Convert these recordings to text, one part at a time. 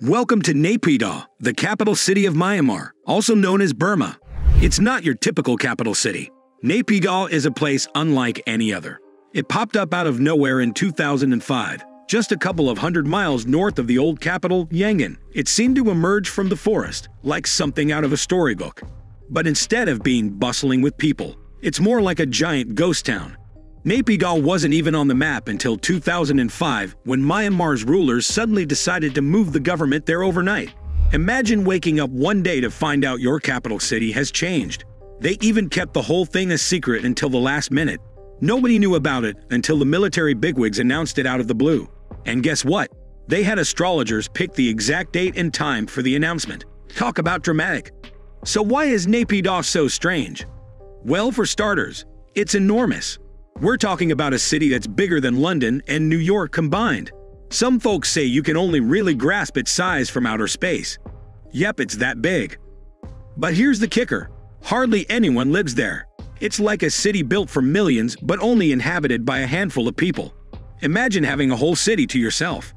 Welcome to Naypyidaw, the capital city of Myanmar, also known as Burma. It's not your typical capital city. Naypyidaw is a place unlike any other. It popped up out of nowhere in 2005, just a couple of hundred miles north of the old capital, Yangon. It seemed to emerge from the forest, like something out of a storybook. But instead of being bustling with people, it's more like a giant ghost town. Naypyidaw wasn't even on the map until 2005, when Myanmar's rulers suddenly decided to move the government there overnight. Imagine waking up one day to find out your capital city has changed. They even kept the whole thing a secret until the last minute. Nobody knew about it until the military bigwigs announced it out of the blue. And guess what? They had astrologers pick the exact date and time for the announcement. Talk about dramatic. So why is Naypyidaw so strange? Well, for starters, it's enormous. We're talking about a city that's bigger than London and New York combined. Some folks say you can only really grasp its size from outer space. Yep, it's that big. But here's the kicker. Hardly anyone lives there. It's like a city built for millions but only inhabited by a handful of people. Imagine having a whole city to yourself.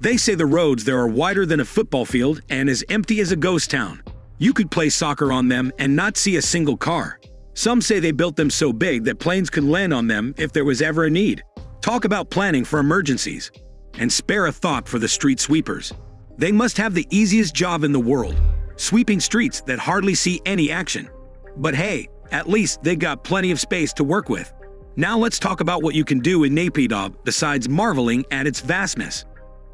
They say the roads there are wider than a football field and as empty as a ghost town. You could play soccer on them and not see a single car. Some say they built them so big that planes could land on them if there was ever a need. Talk about planning for emergencies. And spare a thought for the street sweepers. They must have the easiest job in the world, sweeping streets that hardly see any action. But hey, at least they got plenty of space to work with. Now let's talk about what you can do in Naypyidaw besides marveling at its vastness.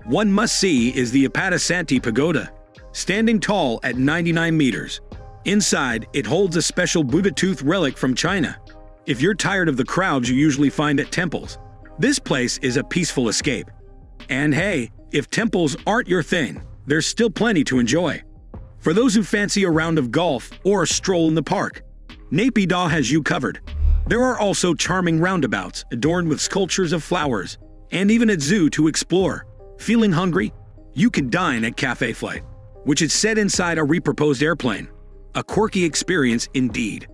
One must-see is the Apatasanti Pagoda, standing tall at 99 meters. Inside, it holds a special Buddha tooth relic from China. If you're tired of the crowds you usually find at temples, this place is a peaceful escape. And hey, if temples aren't your thing, there's still plenty to enjoy. For those who fancy a round of golf or a stroll in the park, Naypyidaw has you covered. There are also charming roundabouts adorned with sculptures of flowers, and even a zoo to explore. Feeling hungry? You can dine at Cafe Flight, which is set inside a reproposed airplane. A quirky experience indeed.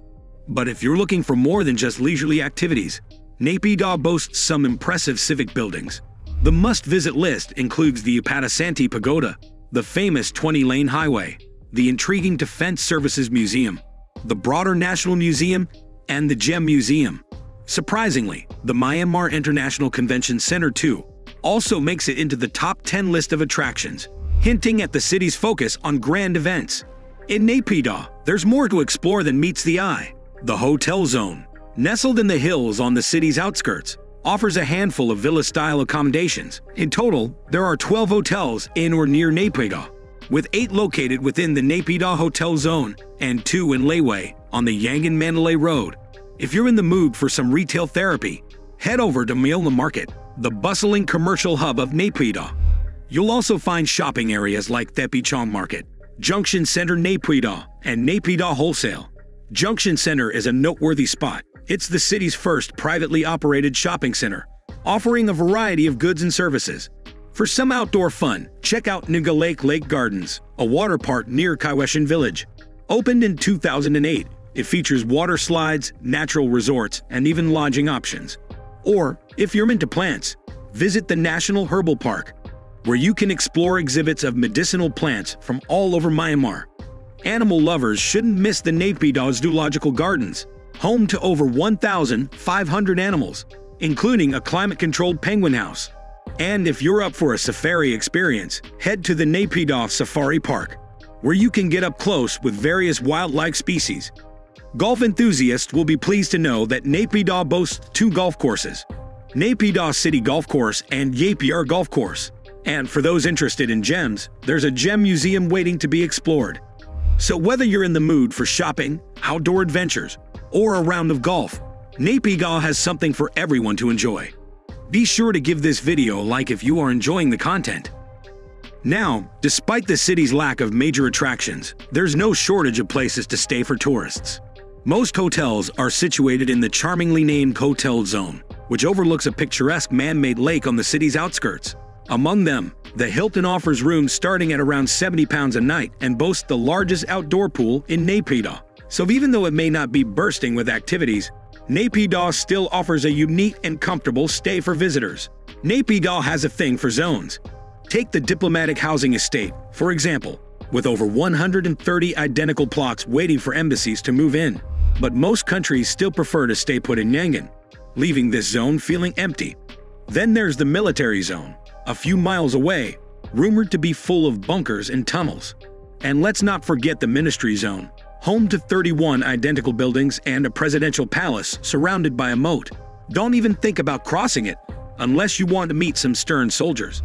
But if you're looking for more than just leisurely activities, Naypyidaw boasts some impressive civic buildings. The must-visit list includes the Apatasanti Pagoda, the famous 20-lane highway, the intriguing Defense Services Museum, the broader National Museum, and the Gem Museum. Surprisingly, the Myanmar International Convention Center too also makes it into the top 10 list of attractions, hinting at the city's focus on grand events. In Naypyidaw, there's more to explore than meets the eye. The Hotel Zone, nestled in the hills on the city's outskirts, offers a handful of villa-style accommodations. In total, there are 12 hotels in or near Naypyidaw, with 8 located within the Naypyidaw Hotel Zone and 2 in Layway on the Yangon-Mandalay Road. If you're in the mood for some retail therapy, head over to Myanmar Market, the bustling commercial hub of Naypyidaw. You'll also find shopping areas like Thepchong Market, Junction Center Naypyidaw, and Naypyidaw Wholesale. Junction Center is a noteworthy spot. It's the city's first privately operated shopping center, offering a variety of goods and services. For some outdoor fun, check out Nga Lake Gardens, a water park near Kaiweshan Village. Opened in 2008, it features water slides, natural resorts, and even lodging options. Or, if you're into plants, visit the National Herbal Park, where you can explore exhibits of medicinal plants from all over Myanmar. Animal lovers shouldn't miss the Naypyidaw Zoological Gardens, home to over 1,500 animals, including a climate-controlled penguin house. And if you're up for a safari experience, head to the Naypyidaw Safari Park, where you can get up close with various wildlife species. Golf enthusiasts will be pleased to know that Naypyidaw boasts 2 golf courses, Naypyidaw City Golf Course and Yapr Golf Course. And for those interested in gems, there's a gem museum waiting to be explored. So whether you're in the mood for shopping, outdoor adventures, or a round of golf, Naypyidaw has something for everyone to enjoy. Be sure to give this video a like if you are enjoying the content. Now, despite the city's lack of major attractions, there's no shortage of places to stay for tourists. Most hotels are situated in the charmingly named Hotel Zone, which overlooks a picturesque man-made lake on the city's outskirts. Among them, the Hilton offers rooms starting at around £70 a night and boasts the largest outdoor pool in Naypyidaw. So even though it may not be bursting with activities, Naypyidaw still offers a unique and comfortable stay for visitors. Naypyidaw has a thing for zones. Take the diplomatic housing estate, for example, with over 130 identical plots waiting for embassies to move in. But most countries still prefer to stay put in Yangon, leaving this zone feeling empty. Then there's the military zone, a few miles away, rumored to be full of bunkers and tunnels. And let's not forget the ministry zone, home to 31 identical buildings and a presidential palace surrounded by a moat. Don't even think about crossing it, unless you want to meet some stern soldiers.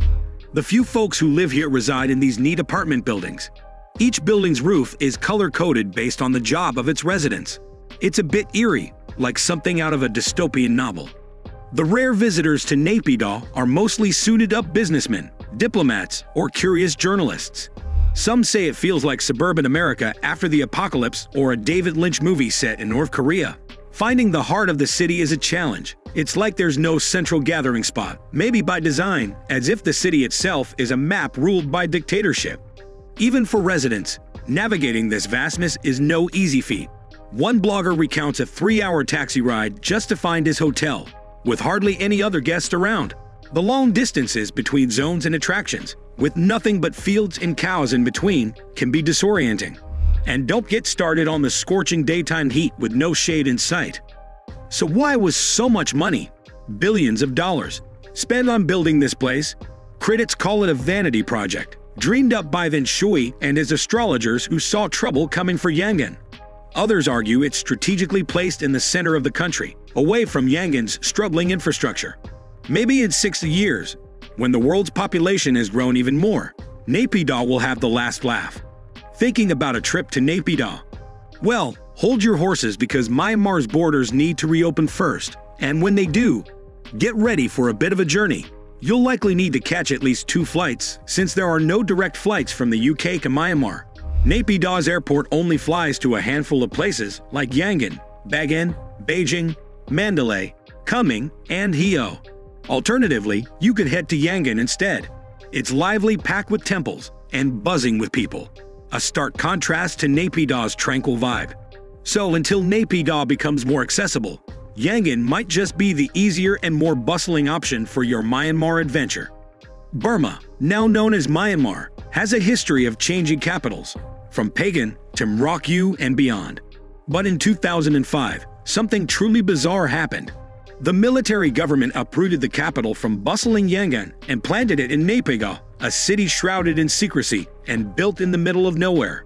The few folks who live here reside in these neat apartment buildings. Each building's roof is color-coded based on the job of its residents. It's a bit eerie, like something out of a dystopian novel. The rare visitors to Naypyidaw are mostly suited-up businessmen, diplomats, or curious journalists. Some say it feels like suburban America after the apocalypse or a David Lynch movie set in North Korea. Finding the heart of the city is a challenge. It's like there's no central gathering spot, maybe by design, as if the city itself is a map ruled by dictatorship. Even for residents, navigating this vastness is no easy feat. One blogger recounts a 3-hour taxi ride just to find his hotel, with hardly any other guests around. The long distances between zones and attractions, with nothing but fields and cows in between, can be disorienting. And don't get started on the scorching daytime heat with no shade in sight. So why was so much money, billions of dollars, spent on building this place? Critics call it a vanity project, dreamed up by Vin Shui and his astrologers who saw trouble coming for Yangon. Others argue it's strategically placed in the center of the country, away from Yangon's struggling infrastructure. Maybe in 60 years, when the world's population has grown even more, Naypyidaw will have the last laugh. Thinking about a trip to Naypyidaw? Well, hold your horses because Myanmar's borders need to reopen first, and when they do, get ready for a bit of a journey. You'll likely need to catch at least 2 flights, since there are no direct flights from the UK to Myanmar. Naypyidaw's airport only flies to a handful of places like Yangon, Bagan, Beijing, Mandalay, Kunming, and Heo. Alternatively, you could head to Yangon instead. It's lively, packed with temples, and buzzing with people. A stark contrast to Naypyidaw's tranquil vibe. So until Naypyidaw becomes more accessible, Yangon might just be the easier and more bustling option for your Myanmar adventure. Burma, now known as Myanmar, has a history of changing capitals, from pagan to Mrokyu and beyond. But in 2005, something truly bizarre happened. The military government uprooted the capital from bustling Yangon and planted it in Naypyidaw, a city shrouded in secrecy and built in the middle of nowhere.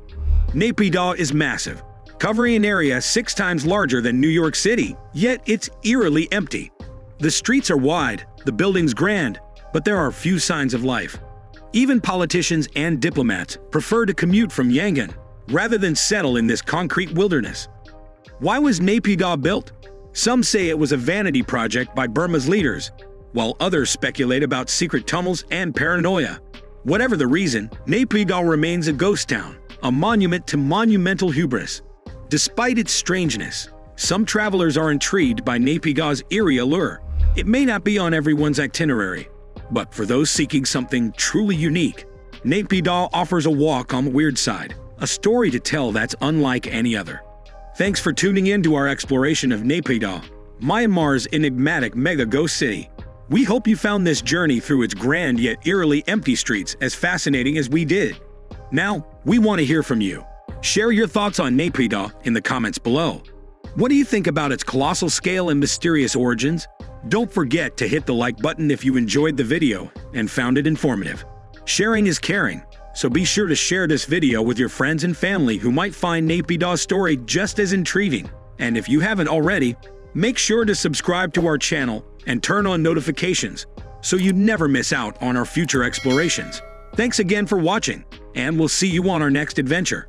Naypyidaw is massive, covering an area 6 times larger than New York City, yet it's eerily empty. The streets are wide, the buildings grand, but there are few signs of life. Even politicians and diplomats prefer to commute from Yangon, rather than settle in this concrete wilderness. Why was Naypyidaw built? Some say it was a vanity project by Burma's leaders, while others speculate about secret tunnels and paranoia. Whatever the reason, Naypyidaw remains a ghost town, a monument to monumental hubris. Despite its strangeness, some travelers are intrigued by Naypyidaw's eerie allure. It may not be on everyone's itinerary, but for those seeking something truly unique, Naypyidaw offers a walk on the weird side, a story to tell that's unlike any other. Thanks for tuning in to our exploration of Naypyidaw, Myanmar's enigmatic mega-ghost city. We hope you found this journey through its grand yet eerily empty streets as fascinating as we did. Now, we want to hear from you. Share your thoughts on Naypyidaw in the comments below. What do you think about its colossal scale and mysterious origins? Don't forget to hit the like button if you enjoyed the video and found it informative. Sharing is caring, so be sure to share this video with your friends and family who might find Naypyidaw's story just as intriguing. And if you haven't already, make sure to subscribe to our channel and turn on notifications so you never miss out on our future explorations. Thanks again for watching, and we'll see you on our next adventure.